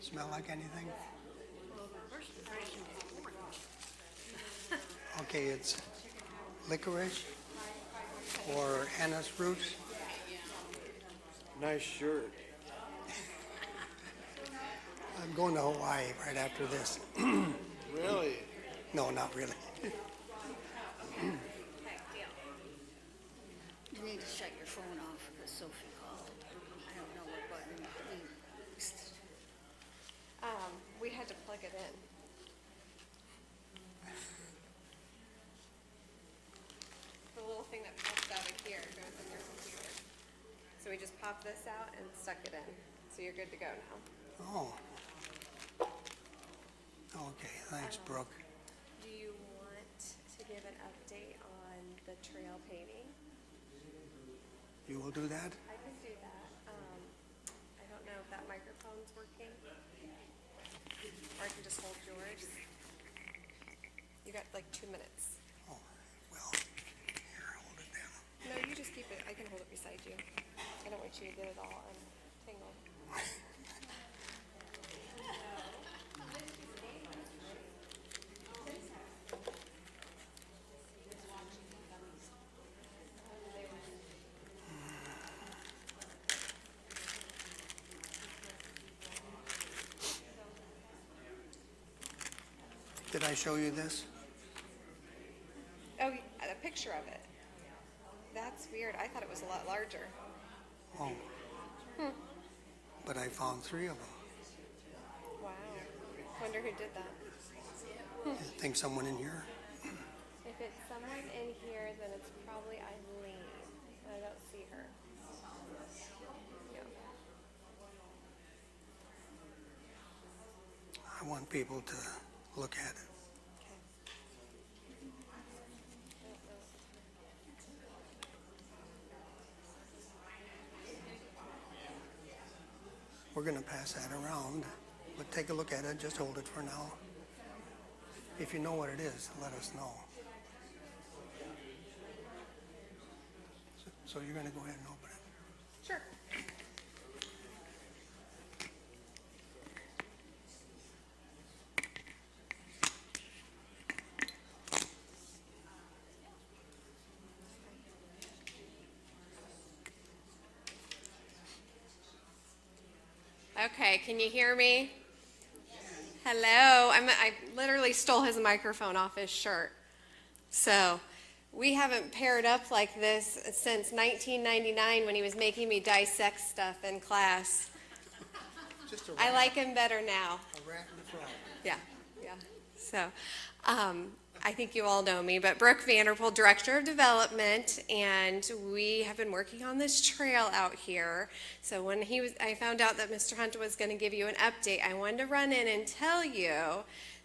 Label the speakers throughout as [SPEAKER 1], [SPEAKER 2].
[SPEAKER 1] Smell like anything? Okay, it's licorice or anise roots.
[SPEAKER 2] Nice shirt.
[SPEAKER 1] I'm going to Hawaii right after this.
[SPEAKER 2] Really?
[SPEAKER 1] No, not really.
[SPEAKER 3] You need to shut your phone off because Sophie called. I don't know what button we used.
[SPEAKER 4] We had to plug it in. The little thing that pops out of here goes in your computer. So we just popped this out and stuck it in. So you're good to go now.
[SPEAKER 1] Oh. Okay, thanks, Brooke.
[SPEAKER 4] Do you want to give an update on the trail paving?
[SPEAKER 1] You will do that?
[SPEAKER 4] I can do that. I don't know if that microphone's working. Or I can just hold yours. You got like 2 minutes.
[SPEAKER 1] Oh, well, here, hold it down.
[SPEAKER 4] No, you just keep it. I can hold it beside you. I don't want you to get it all untangled.
[SPEAKER 1] Did I show you this?
[SPEAKER 4] Oh, a picture of it. That's weird. I thought it was a lot larger.
[SPEAKER 1] Oh. But I found 3 of them.
[SPEAKER 4] Wow. Wonder who did that.
[SPEAKER 1] I think someone in here.
[SPEAKER 4] If it's someone in here, then it's probably Eileen. I don't see her. Yeah.
[SPEAKER 1] I want people to look at it. We're going to pass that around, but take a look at it. Just hold it for now. If you know what it is, let us know. So you're going to go ahead and open it.
[SPEAKER 4] Sure. Okay, can you hear me? Hello. I literally stole his microphone off his shirt. So we haven't paired up like this since 1999 when he was making me dissect stuff in class.
[SPEAKER 1] Just a
[SPEAKER 4] I like him better now.
[SPEAKER 1] A rat in the frog.
[SPEAKER 4] Yeah. So, I think you all know me, but Brooke Vanderpool, Director of Development, and we have been working on this trail out here. So when I found out that Mr. Hunt was going to give you an update, I wanted to run in and tell you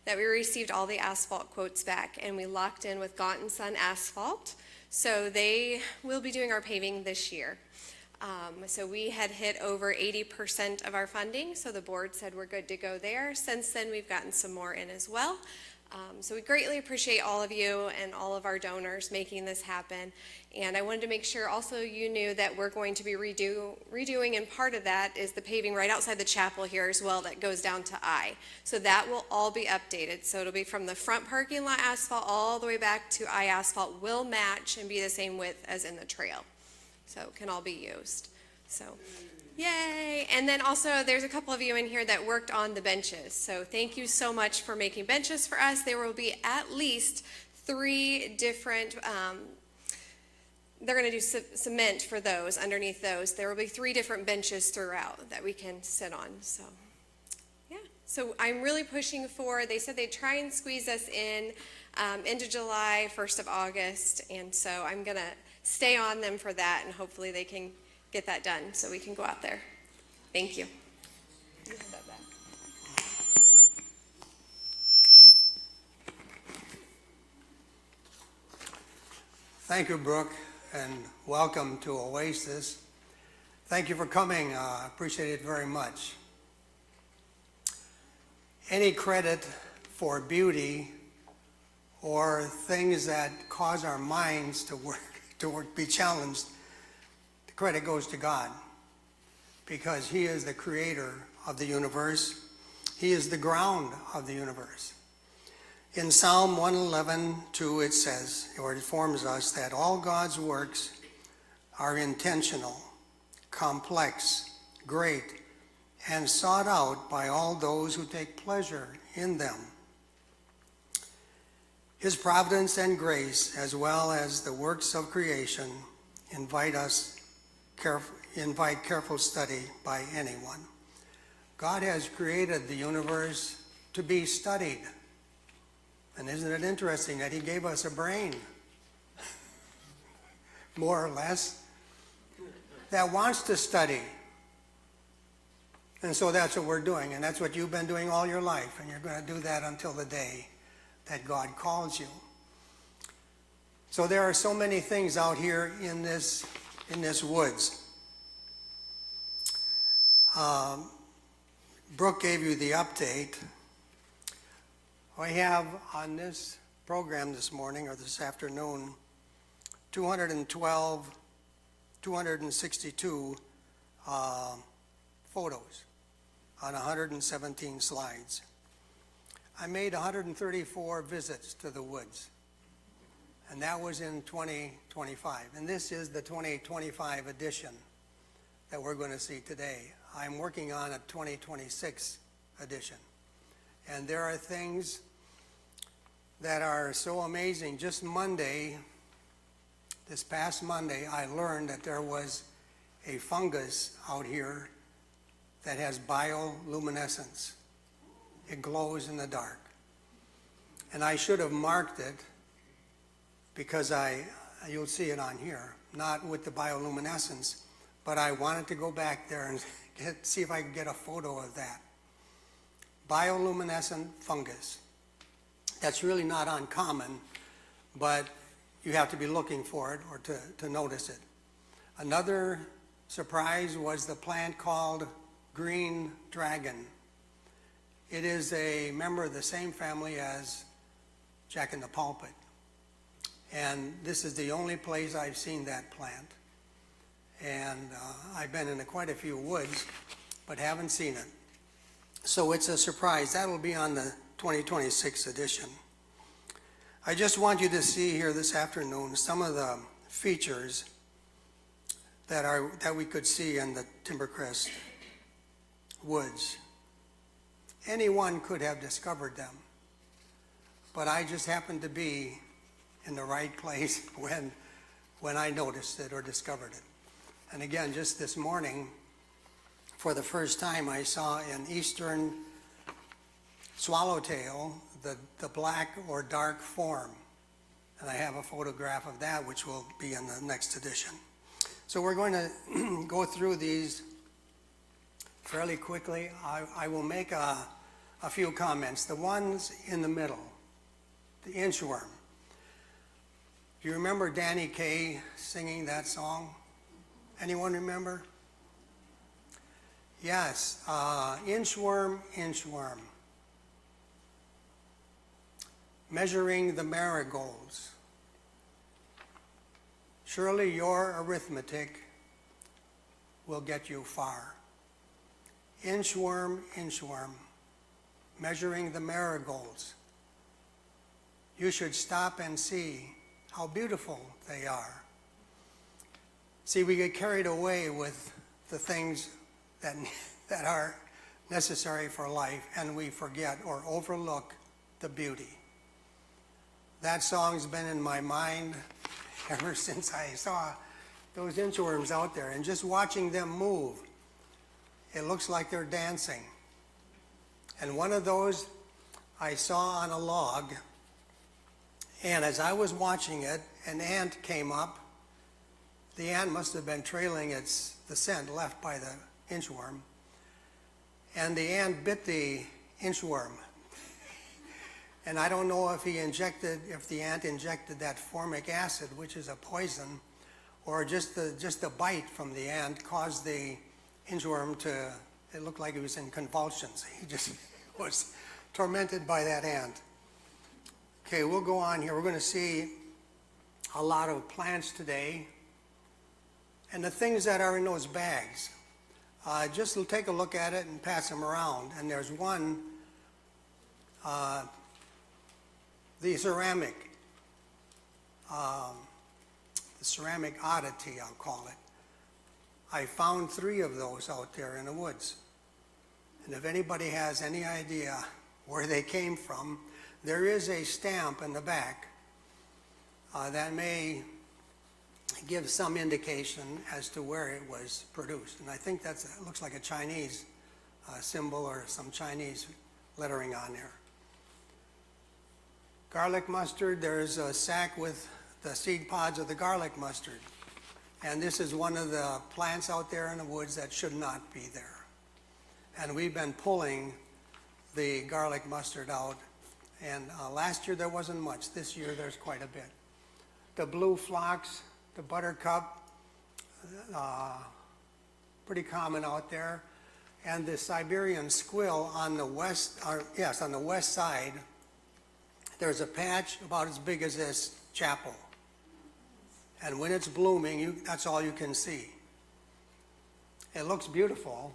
[SPEAKER 4] that we received all the asphalt quotes back, and we locked in with Gaunt and Son Asphalt. So they will be doing our paving this year. So we had hit over 80% of our funding, so the board said we're good to go there. Since then, we've gotten some more in as well. So we greatly appreciate all of you and all of our donors making this happen. And I wanted to make sure also you knew that we're going to be redoing, and part of that is the paving right outside the chapel here as well that goes down to I. So that will all be updated. So it'll be from the front parking lot asphalt all the way back to I asphalt will match and be the same width as in the trail. So it can all be used. So yay. And then also there's a couple of you in here that worked on the benches. So thank you so much for making benches for us. There will be at least 3 different, they're going to do cement for those, underneath those. There will be 3 different benches throughout that we can sit on. So yeah, so I'm really pushing for, they said they'd try and squeeze us in into July, 1st of August. And so I'm going to stay on them for that, and hopefully they can get that done so we can go out there. Thank you. You have that back.
[SPEAKER 1] Thank you, Brooke, and welcome to Oasis. Thank you for coming. I appreciate it very much. Any credit for beauty or things that cause our minds to be challenged, the credit goes to God, because He is the creator of the universe. He is the ground of the universe. In Psalm 111:2 it says, or it informs us, that all God's works are intentional, complex, great, and sought out by all those who take pleasure in them. His providence and grace, as well as the works of creation, invite careful study by anyone. God has created the universe to be studied. And isn't it interesting that he gave us a brain, more or less, that wants to study. And so that's what we're doing, and that's what you've been doing all your life, and you're going to do that until the day that God calls you. So there are so many things out here in this woods. Brooke gave you the update. I have on this program this morning or this afternoon 262 photos on 117 slides. I made 134 visits to the woods, and that was in 2025. And this is the 2025 edition that we're going to see today. I'm working on a 2026 edition. And there are things that are so amazing. Just Monday, this past Monday, I learned that there was a fungus out here that has bioluminescence. It glows in the dark. And I should have marked it because you'll see it on here, not with the bioluminescence, but I wanted to go back there and see if I could get a photo of that. Bioluminescent fungus. That's really not uncommon, but you have to be looking for it or to notice it. Another surprise was the plant called green dragon. It is a member of the same family as Jack in the Pulpit. And this is the only place I've seen that plant. And I've been in quite a few woods, but haven't seen it. So it's a surprise. That'll be on the 2026 edition. I just want you to see here this afternoon some of the features that we could see in the Timbercrest woods. Anyone could have discovered them, but I just happened to be in the right place when I noticed it or discovered it. And again, just this morning, for the first time, I saw an eastern swallowtail, the black or dark form. And I have a photograph of that, which will be in the next edition. So we're going to go through these fairly quickly. I will make a few comments. The ones in the middle, the inchworm. Do you remember Danny Kaye singing that song? Anyone remember? Yes, inchworm, inchworm. Measuring the marigolds. Surely your arithmetic will get you far. Inchworm, inchworm. Measuring the marigolds. You should stop and see how beautiful they are. See, we get carried away with the things that are necessary for life, and we forget or overlook the beauty. That song's been in my mind ever since I saw those inchworms out there, and just watching them move, it looks like they're dancing. And one of those I saw on a log, and as I was watching it, an ant came up. The ant must have been trailing the scent left by the inchworm, and the ant bit the inchworm. And I don't know if the ant injected that formic acid, which is a poison, or just the bite from the ant caused the inchworm it looked like he was in convulsions. He just was tormented by that ant. Okay, we'll go on here. We're going to see a lot of plants today. And the things that are in those bags. just take a look at it and pass them around. And there's one, the ceramic oddity, I'll call it. I found 3 of those out there in the woods. And if anybody has any idea where they came from, there is a stamp in the back that may give some indication as to where it was produced. And I think it looks like a Chinese symbol or some Chinese lettering on there. Garlic mustard, there's a sack with the seed pods of the garlic mustard. And this is one of the plants out there in the woods that should not be there. And we've been pulling the garlic mustard out. And last year there wasn't much. This year there's quite a bit. The blue phlox, the buttercup, pretty common out there. And the Siberian squill on the west, on the west side, there's a patch about as big as this chapel. And when it's blooming, that's all you can see. It looks beautiful,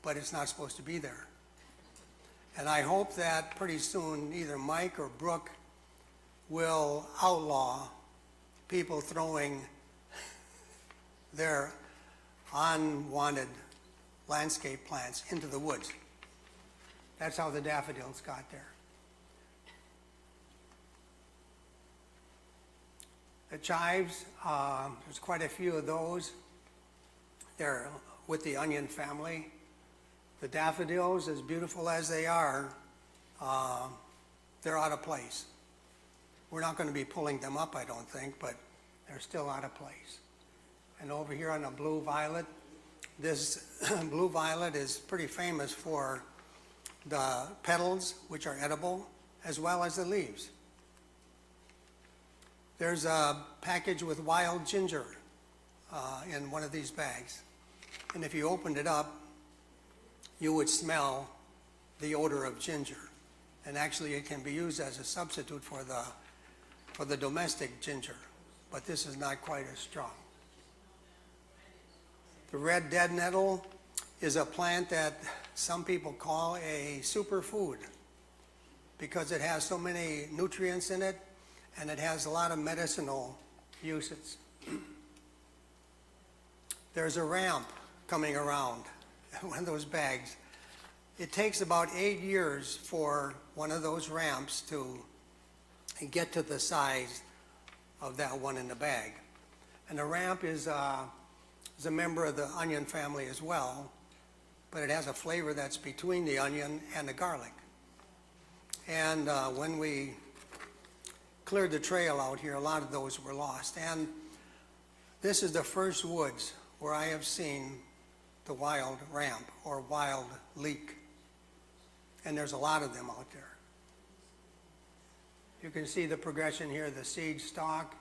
[SPEAKER 1] but it's not supposed to be there. And I hope that pretty soon either Mike or Brooke will outlaw people throwing their unwanted landscape plants into the woods. That's how the daffodils got there. The chives, there's quite a few of those. They're with the onion family. The daffodils, as beautiful as they are, they're out of place. We're not going to be pulling them up, I don't think, but they're still out of place. And over here on the blue violet, this blue violet is pretty famous for the petals, which are edible, as well as the leaves. There's a package with wild ginger in one of these bags. And if you opened it up, you would smell the odor of ginger. And actually it can be used as a substitute for the domestic ginger, but this is not quite as strong. The red dead nettle is a plant that some people call a superfood because it has so many nutrients in it and it has a lot of medicinal uses. There's a ramp coming around, one of those bags. It takes about 8 years for one of those ramps to get to the size of that one in the bag. And the ramp is a member of the onion family as well, but it has a flavor that's between the onion and the garlic. And when we cleared the trail out here, a lot of those were lost. And this is the first woods where I have seen the wild ramp or wild leek. And there's a lot of them out there. You can see the progression here, the seed stalk,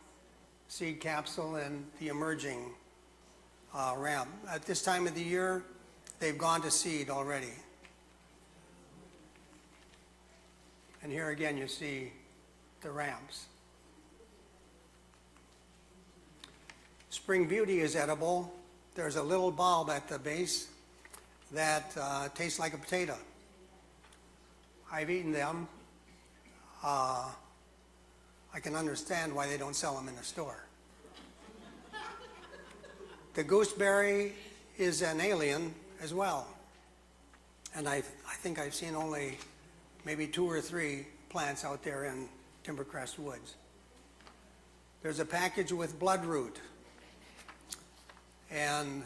[SPEAKER 1] seed capsule, and the emerging ramp. At this time of the year, they've gone to seed already. And here again you see the ramps. Spring Beauty is edible. There's a little bulb at the base that tastes like a potato. I've eaten them. I can understand why they don't sell them in the store. The gooseberry is an alien as well. And I think I've seen only maybe 2 or 3 plants out there in Timbercrest Woods. There's a package with bloodroot. And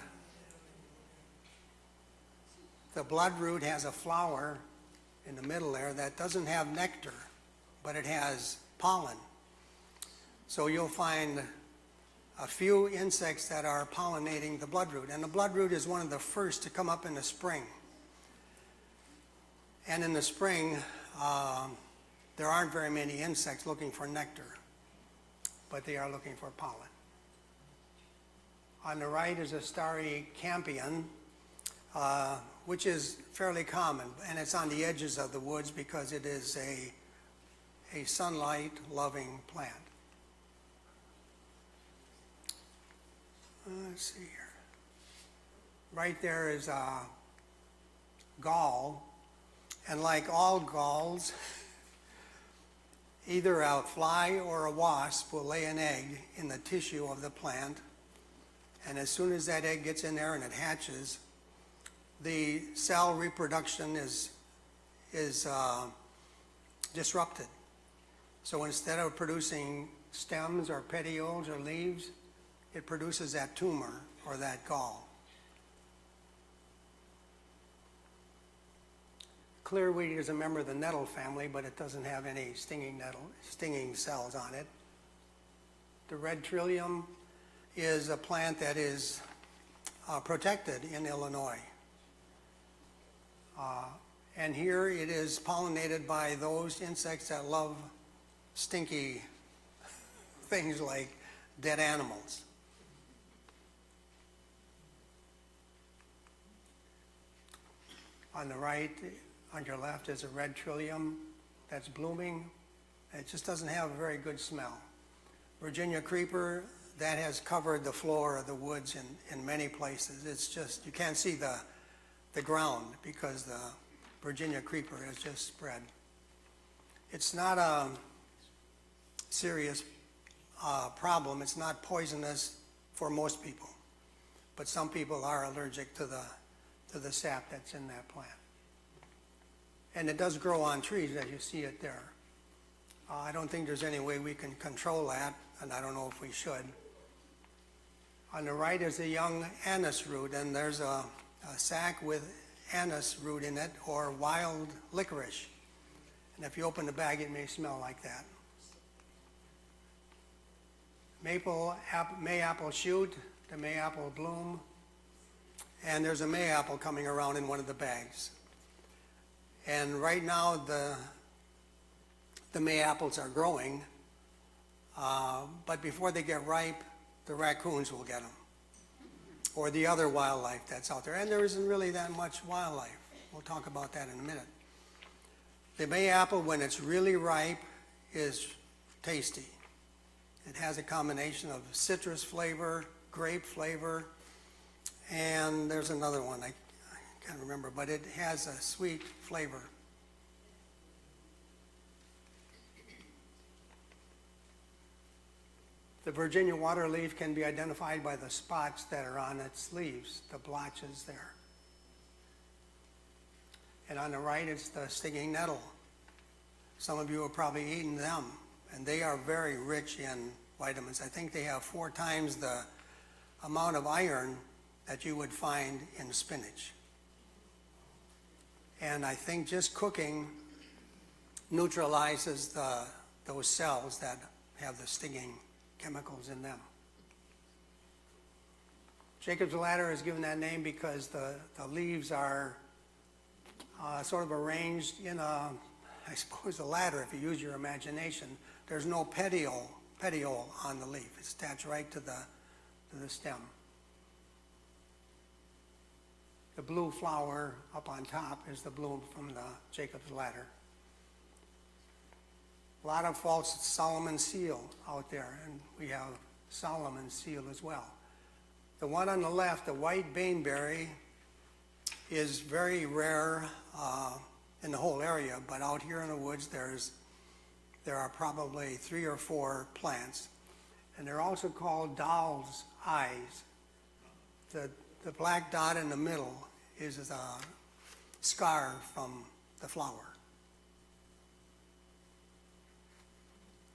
[SPEAKER 1] the bloodroot has a flower in the middle there that doesn't have nectar, but it has pollen. So you'll find a few insects that are pollinating the bloodroot. And the bloodroot is one of the first to come up in the spring. And in the spring, there aren't very many insects looking for nectar, but they are looking for pollen. On the right is a starry campion, which is fairly common, and it's on the edges of the woods because it is a sunlight-loving plant. Let's see here. right there is a gall, and like all galls, either a fly or a wasp will lay an egg in the tissue of the plant, and as soon as that egg gets in there and it hatches, the cell reproduction is disrupted. So instead of producing stems or petioles or leaves, it produces that tumor or that gall. Clearweed is a member of the nettle family, but it doesn't have any stinging cells on it. The red trillium is a plant that is protected in Illinois. And here it is pollinated by those insects that love stinky things like dead animals. On the right, on your left, is a red trillium that's blooming. It just doesn't have a very good smell. Virginia creeper, that has covered the floor of the woods in many places. It's just, you can't see the ground because the Virginia creeper has just spread. It's not a serious problem. It's not poisonous for most people, but some people are allergic to the sap that's in that plant. And it does grow on trees, as you see it there. I don't think there's any way we can control that, and I don't know if we should. On the right is a young anise root, and there's a sac with anise root in it, or wild licorice. And if you open the bag, it may smell like that. Mayapple shoot, the mayapple bloom, and there's a mayapple coming around in one of the bags. And right now, the mayapple are growing, but before they get ripe, the raccoons will get them, or the other wildlife that's out there. And there isn't really that much wildlife. We'll talk about that in a minute. The mayapple, when it's really ripe, is tasty. It has a combination of citrus flavor, grape flavor, and there's another one I can't remember, but it has a sweet flavor. The Virginia water leaf can be identified by the spots that are on its leaves, the blotches there. And on the right, it's the stinging nettle. Some of you have probably eaten them, and they are very rich in vitamins. I think they have 4 times the amount of iron that you would find in spinach. And I think just cooking neutralizes those cells that have the stinging chemicals in them. Jacob's ladder is given that name because the leaves are sort of arranged in a, I suppose, a ladder if you use your imagination. There's no petiole on the leaf. It's attached right to the stem. The blue flower up on top is the bloom from the Jacob's ladder. A lot of false Solomon seal out there, and we have Solomon seal as well. The one on the left, the white baneberry, is very rare in the whole area, but out here in the woods there are probably 3 or 4 plants, and they're also called doll's eyes. The black dot in the middle is a scar from the flower.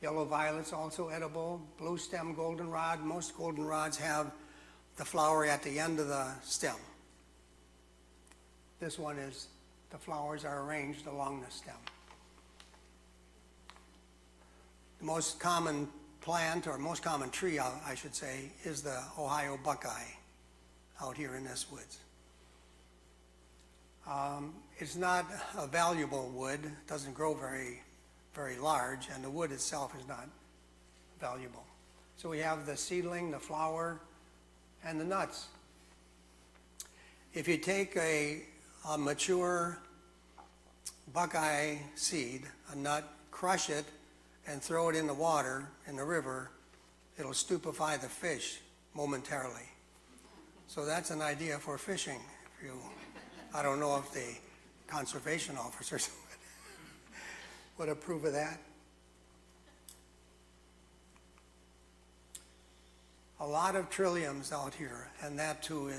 [SPEAKER 1] Yellow violet's also edible. Blue stem goldenrod. Most goldenrods have the flower at the end of the stem. This one is, the flowers are arranged along the stem. The most common plant, or most common tree, I should say, is the Ohio buckeye out here in this woods. It's not a valuable wood. It doesn't grow very large, and the wood itself is not valuable. So we have the seedling, the flower, and the nuts. If you take a mature buckeye seed, a nut, crush it, and throw it in the water, in the river, it'll stupefy the fish momentarily. So that's an idea for fishing. If you, I don't know if the conservation officers would approve of that. A lot of trilliums out here, and that too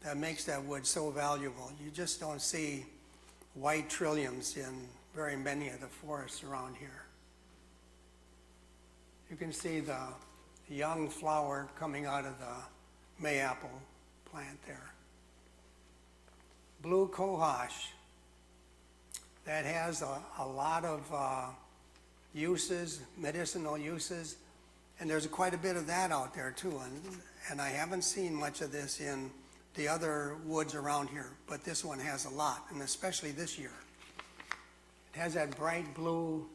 [SPEAKER 1] that makes that wood so valuable. You just don't see white trilliums in very many of the forests around here. You can see the young flower coming out of the mayapple plant there. Blue cohosh, that has a lot of uses, medicinal uses, and there's quite a bit of that out there too. And I haven't seen much of this in the other woods around here, but this one has a lot, and especially this year. It has that bright blue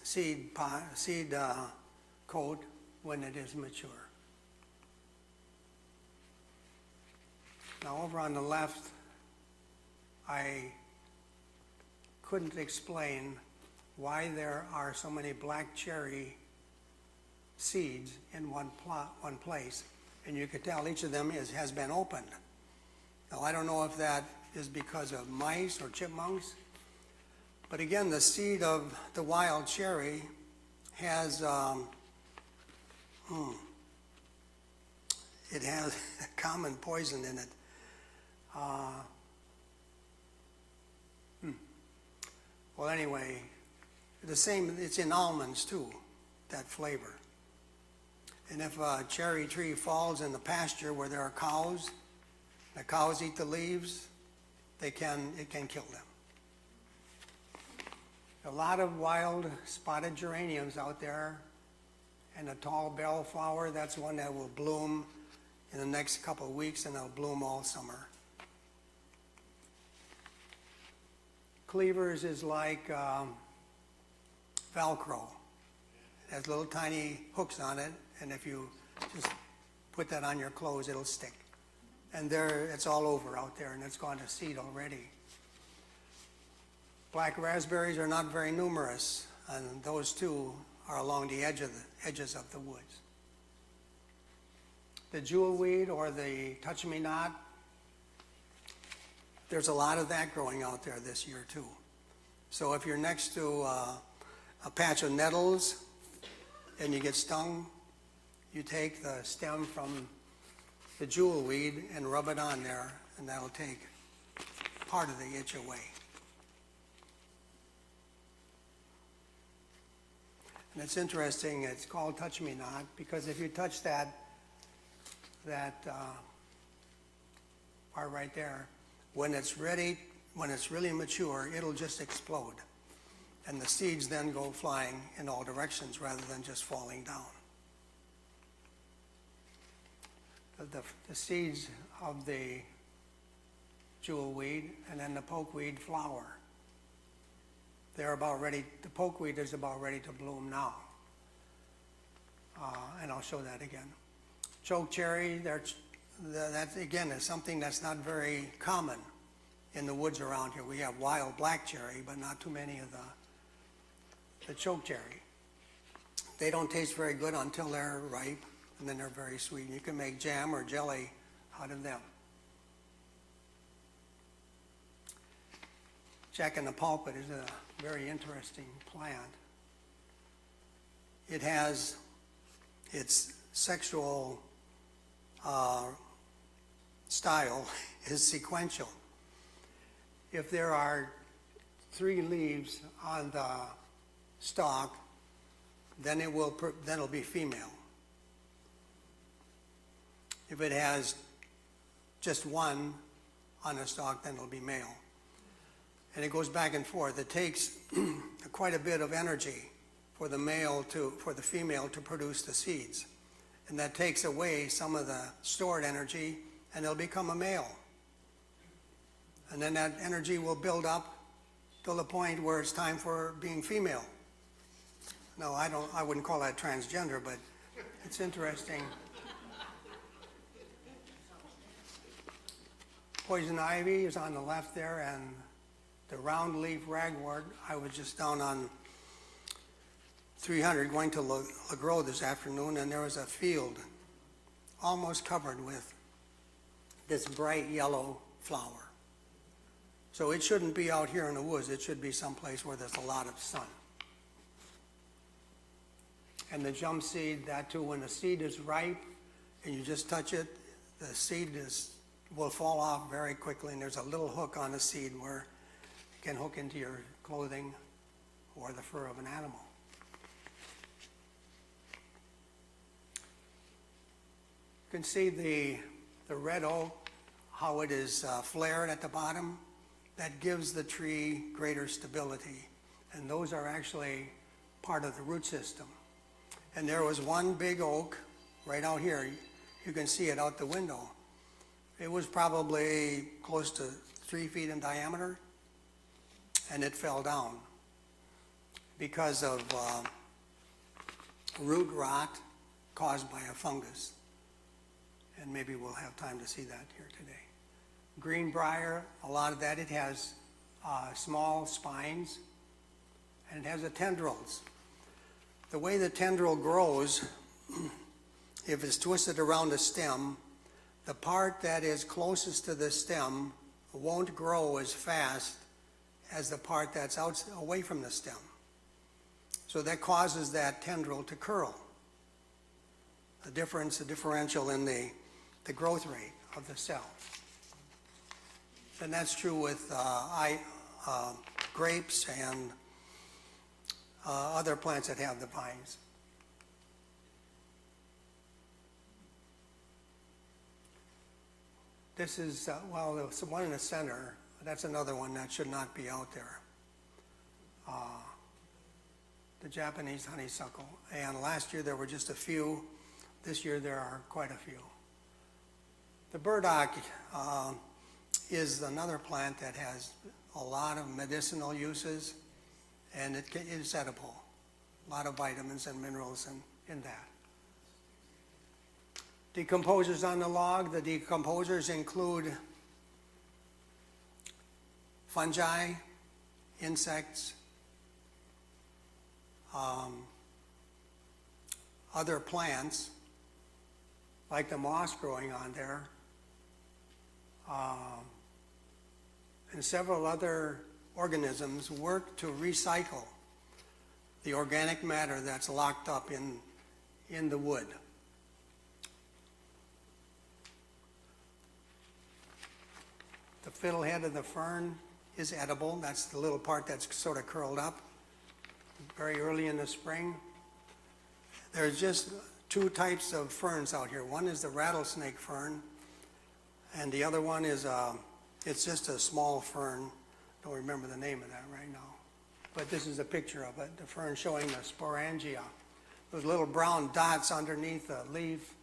[SPEAKER 1] seed coat when it is mature. Now over on the left, I couldn't explain why there are so many black cherry seeds in one place, and you could tell each of them has been opened. Now I don't know if that is because of mice or chipmunks, but again, the seed of the wild cherry has it has common poison in it. Well, anyway, the same, it's in almonds too, that flavor. And if a cherry tree falls in the pasture where there are cows, the cows eat the leaves, it can kill them. A lot of wild spotted geraniums out there, and a tall bellflower, that's one that will bloom in the next couple of weeks, and it'll bloom all summer. Cleavers is like Velcro. It has little tiny hooks on it, and if you just put that on your clothes, it'll stick. And there, it's all over out there, and it's gone to seed already. Black raspberries are not very numerous, and those too are along the edges of the woods. The jewelweed or the touch-me-not, there's a lot of that growing out there this year too. So if you're next to a patch of nettles and you get stung, you take the stem from the jewelweed and rub it on there, and that'll take part of the itch away. And it's interesting, it's called touch-me-not, because if you touch that part right there, when it's ready, when it's really mature, it'll just explode. And the seeds then go flying in all directions rather than just falling down. The seeds of the jewelweed and then the pokeweed flower, they're about ready, the pokeweed is about ready to bloom now. And I'll show that again. Chokecherry, that again is something that's not very common in the woods around here. We have wild black cherry, but not too many of the chokecherry. They don't taste very good until they're ripe, and then they're very sweet. You can make jam or jelly out of them. Jack in the pulpit is a very interesting plant. It has its sexual style is sequential. If there are 3 leaves on the stalk, then it'll be female. If it has just 1 on the stalk, then it'll be male. And it goes back and forth. It takes quite a bit of energy for the female to produce the seeds. And that takes away some of the stored energy, and it'll become a male. And then that energy will build up till the point where it's time for being female. No, I wouldn't call that transgender, but it's interesting. Poison ivy is on the left there, and the round leaf ragwort, I was just down on 300 going to LaGros this afternoon, and there was a field almost covered with this bright yellow flower. So it shouldn't be out here in the woods. It should be someplace where there's a lot of sun. And the jump seed, that too, when the seed is ripe and you just touch it, the seed will fall off very quickly, and there's a little hook on the seed where it can hook into your clothing or the fur of an animal. You can see the red oak, how it is flared at the bottom. That gives the tree greater stability. And those are actually part of the root system. And there was one big oak right out here. You can see it out the window. It was probably close to 3 feet in diameter, and it fell down because of root rot caused by a fungus. And maybe we'll have time to see that here today. Greenbrier, a lot of that, it has small spines, and it has the tendrils. The way the tendril grows, if it's twisted around the stem, the part that is closest to the stem won't grow as fast as the part that's away from the stem. So that causes that tendril to curl. The differential in the growth rate of the cell. And that's true with grapes and other plants that have the vines. This is, well, the one in the center, that's another one that should not be out there. The Japanese honeysuckle. And last year there were just a few. This year there are quite a few. The burdock is another plant that has a lot of medicinal uses, and it is edible. A lot of vitamins and minerals in that. Decomposers on the log. The decomposers include fungi, insects, other plants, like the moss growing on there, and several other organisms work to recycle the organic matter that's locked up in the wood. The fiddlehead of the fern is edible. That's the little part that's sort of curled up very early in the spring. There's just two types of ferns out here. One is the rattlesnake fern, and the other one is it's just a small fern. Don't remember the name of that right now. But this is a picture of it, the fern showing the sporangia. Those little brown dots underneath the leaf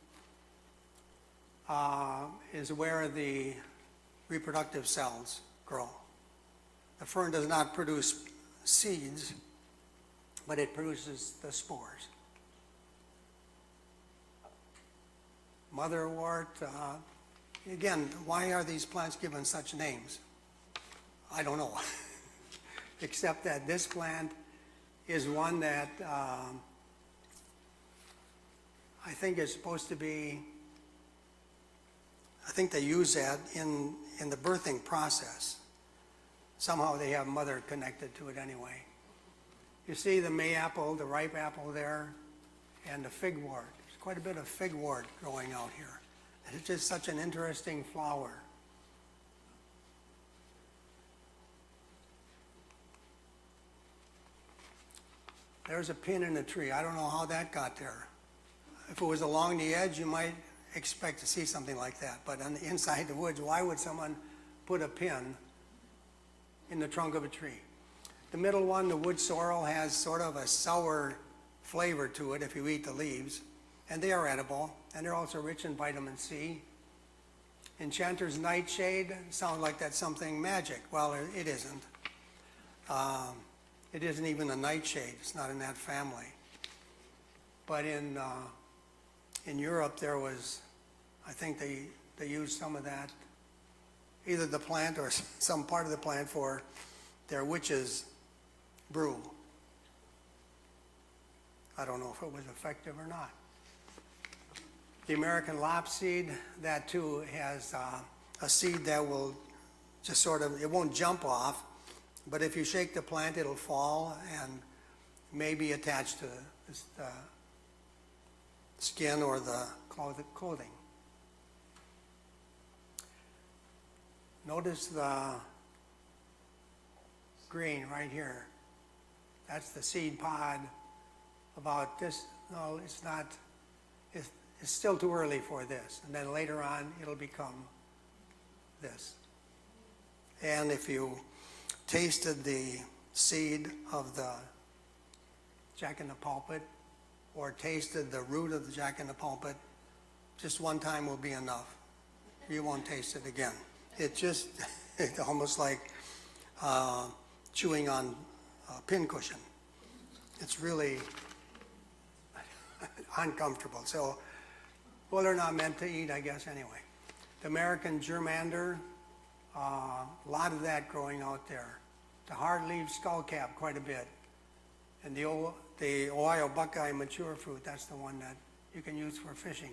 [SPEAKER 1] is where the reproductive cells grow. The fern does not produce seeds, but it produces the spores. Motherwort, again, why are these plants given such names? I don't know. Except that this plant is one that I think is supposed to be, I think they use that in the birthing process. Somehow they have mother connected to it anyway. You see the mayapple, the ripe apple there, and the figwort. There's quite a bit of figwort growing out here. It's just such an interesting flower. There's a pin in the tree. I don't know how that got there. If it was along the edge, you might expect to see something like that. But on the inside the woods, why would someone put a pin in the trunk of a tree? The middle one, the wood sorrel, has sort of a sour flavor to it if you eat the leaves. And they are edible, and they're also rich in vitamin C. Enchanter's nightshade sounds like that's something magic. Well, it isn't. It isn't even a nightshade. It's not in that family. But in Europe, there was, I think they used some of that, either the plant or some part of the plant for their witches' brew. I don't know if it was effective or not. The American lopseed, that too has a seed that will just sort of, it won't jump off, but if you shake the plant, it'll fall and may be attached to the skin or the clothing. Notice the green right here. That's the seed pod about this. No, it's not. It's still too early for this. And then later on, it'll become this. And if you tasted the seed of the jack-in-the-pulpit or tasted the root of the jack-in-the-pulpit, just one time will be enough. You won't taste it again. It just, it's almost like chewing on a pincushion. It's really uncomfortable. So, well, they're not meant to eat, I guess, anyway. The American germander, a lot of that growing out there. The hardleaf skullcap, quite a bit. And the Ohio buckeye mature fruit, that's the one that you can use for fishing.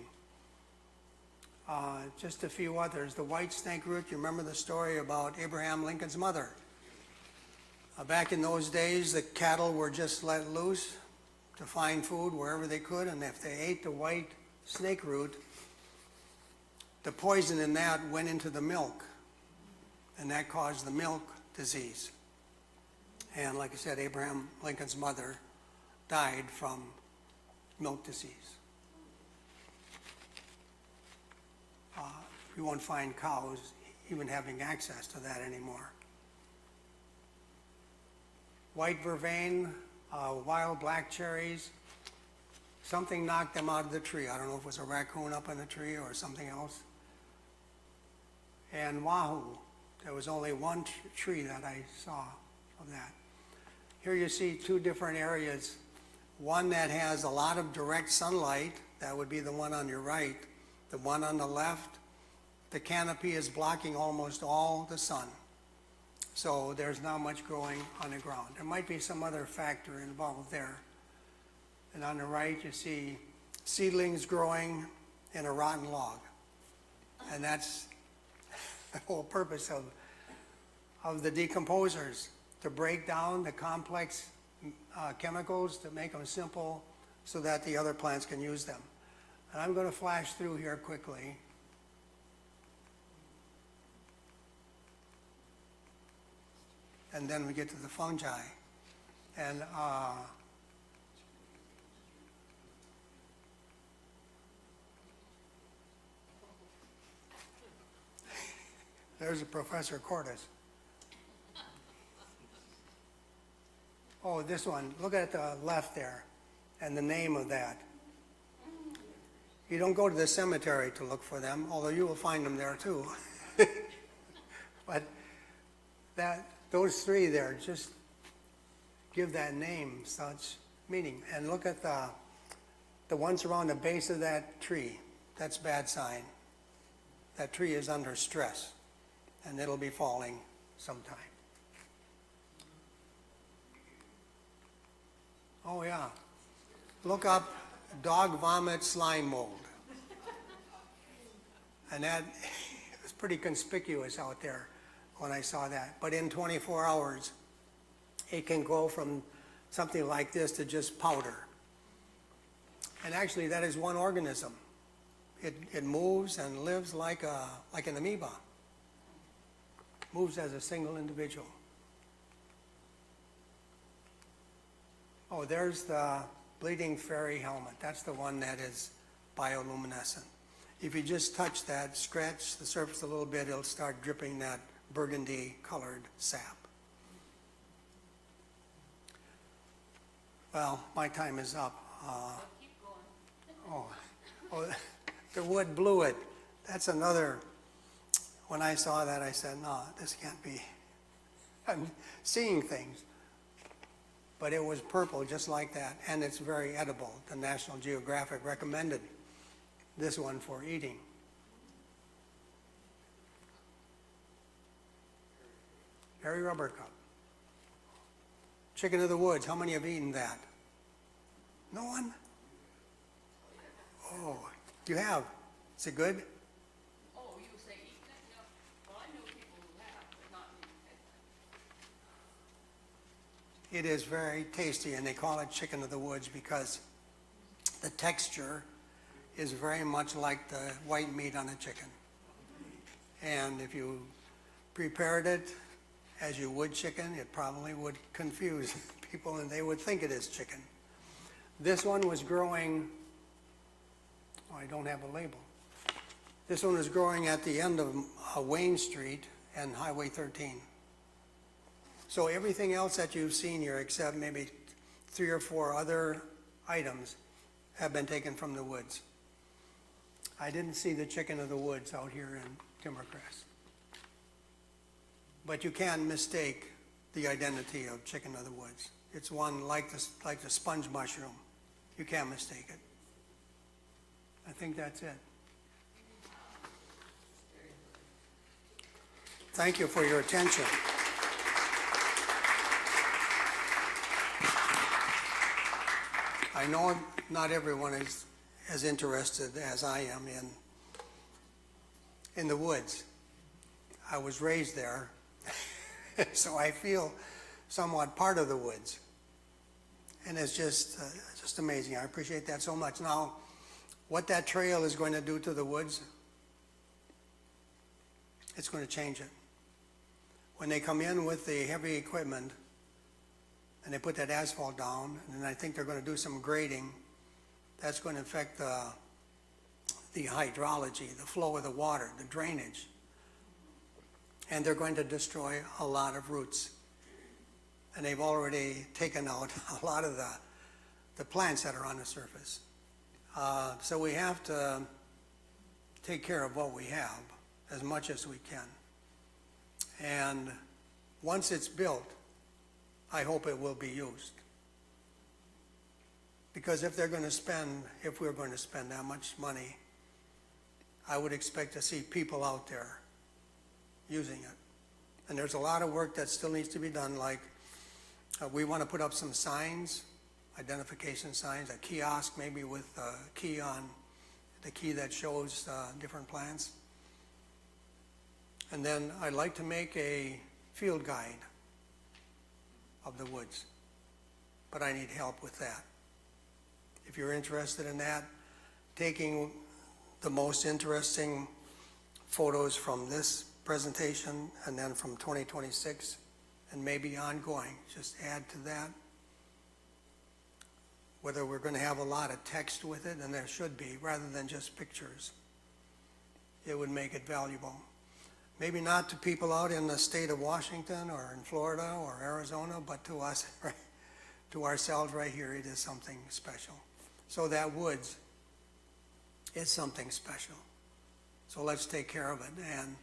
[SPEAKER 1] Just a few others. The white snake root, you remember the story about Abraham Lincoln's mother. Back in those days, the cattle were just let loose to find food wherever they could, and if they ate the white snake root, the poison in that went into the milk, and that caused the milk disease. And like I said, Abraham Lincoln's mother died from milk disease. You won't find cows even having access to that anymore. White vervain, wild black cherries, something knocked them out of the tree. I don't know if it was a raccoon up in the tree or something else. And wahoo, there was only one tree that I saw of that. Here you see two different areas. One that has a lot of direct sunlight, that would be the one on your right. The one on the left, the canopy is blocking almost all the sun. So there's not much growing on the ground. There might be some other factor involved there. And on the right, you see seedlings growing in a rotten log. And that's the whole purpose of the decomposers, to break down the complex chemicals, to make them simple so that the other plants can use them. And I'm going to flash through here quickly. And then we get to the fungi. And there's a Professor Cordes. Oh, this one. Look at the left there and the name of that. You don't go to the cemetery to look for them, although you will find them there too. But those three there just give that name such meaning. And look at the ones around the base of that tree. That's a bad sign. That tree is under stress, and it'll be falling sometime. Oh yeah. Look up dog vomit slime mold. And that was pretty conspicuous out there when I saw that. But in 24 hours, it can go from something like this to just powder. And actually, that is one organism. It moves and lives like an amoeba. Moves as a single individual. Oh, there's the bleeding fairy helmet. That's the one that is bioluminescent. If you just touch that, scratch the surface a little bit, it'll start dripping that burgundy colored sap. Well, my time is up. The wood blew it. That's another, when I saw that, I said, no, this can't be. I'm seeing things. But it was purple just like that, and it's very edible. The National Geographic recommended this one for eating. Hairy rubber cup. Chicken of the woods, how many have eaten that? No one? Oh, You have? Is it good?
[SPEAKER 5] Oh, you say eaten it? No. Well, I know people who have, but not eaten it.
[SPEAKER 1] It is very tasty, and they call it chicken of the woods because the texture is very much like the white meat on a chicken. And if you prepared it as you would chicken, it probably would confuse people and they would think it is chicken. This one was growing, oh, I don't have a label. This one was growing at the end of Wayne Street and Highway 13. So everything else that you've seen here, except maybe 3 or 4 other items, have been taken from the woods. I didn't see the chicken of the woods out here in Timbercrest. But you can't mistake the identity of chicken of the woods. It's one like the sponge mushroom. You can't mistake it. I think that's it. Thank you for your attention. I know not everyone is as interested as I am in the woods. I was raised there, so I feel somewhat part of the woods. And it's just amazing. I appreciate that so much. Now, what that trail is going to do to the woods, it's going to change it. When they come in with the heavy equipment and they put that asphalt down, and I think they're going to do some grading, that's going to affect the hydrology, the flow of the water, the drainage. And they're going to destroy a lot of roots. And they've already taken out a lot of the plants that are on the surface. So we have to take care of what we have as much as we can. And once it's built, I hope it will be used. Because if we're going to spend that much money, I would expect to see people out there using it. And there's a lot of work that still needs to be done, like we want to put up some signs, identification signs, a kiosk maybe with a key on, the key that shows different plants. And then I'd like to make a field guide of the woods, but I need help with that. If you're interested in that, taking the most interesting photos from this presentation and then from 2026 and maybe ongoing, just add to that. Whether we're going to have a lot of text with it, and there should be, rather than just pictures, it would make it valuable. Maybe not to people out in the state of Washington or in Florida or Arizona, but to us, right, to ourselves right here, it is something special. So that woods is something special. So let's take care of it. And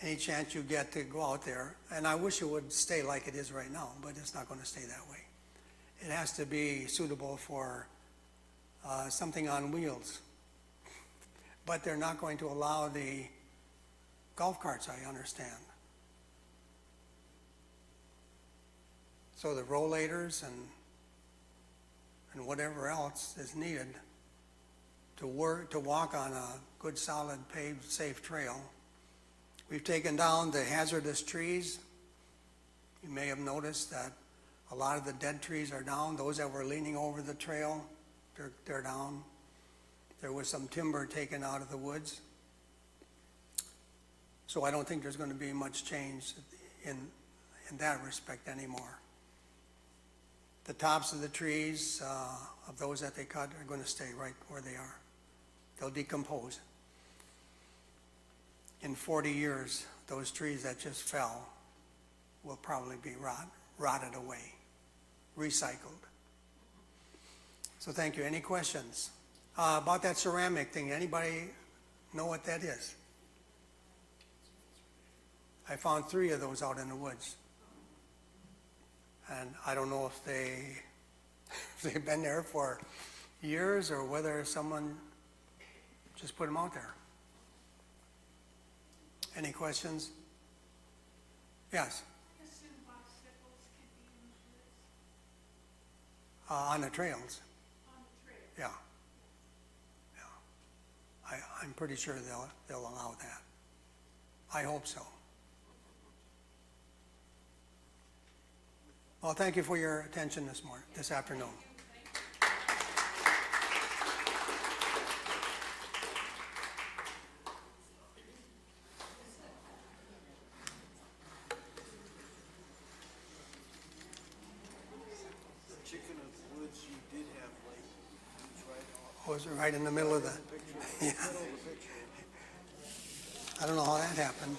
[SPEAKER 1] any chance you get to go out there, and I wish it would stay like it is right now, but it's not going to stay that way. It has to be suitable for something on wheels. But they're not going to allow the golf carts, I understand. So the rollators and whatever else is needed to walk on a good, solid, paved, safe trail. We've taken down the hazardous trees. You may have noticed that a lot of the dead trees are down. Those that were leaning over the trail, they're down. There was some timber taken out of the woods. So I don't think there's going to be much change in that respect anymore. The tops of the trees, of those that they cut, are going to stay right where they are. They'll decompose. In 40 years, those trees that just fell will probably be rotted away, recycled. So thank you. Any questions? About that ceramic thing, anybody know what that is? I found 3 of those out in the woods. And I don't know if they've been there for years or whether someone just put them out there. Any questions? Yes? On the trails. Yeah. I'm pretty sure they'll allow that. I hope so. Well, thank you for your attention this afternoon.
[SPEAKER 2] The chicken of the woods you did have, like, it's right off.
[SPEAKER 1] Was right in the middle of the, yeah.
[SPEAKER 2] Middle of the picture.
[SPEAKER 1] I don't know how that happened.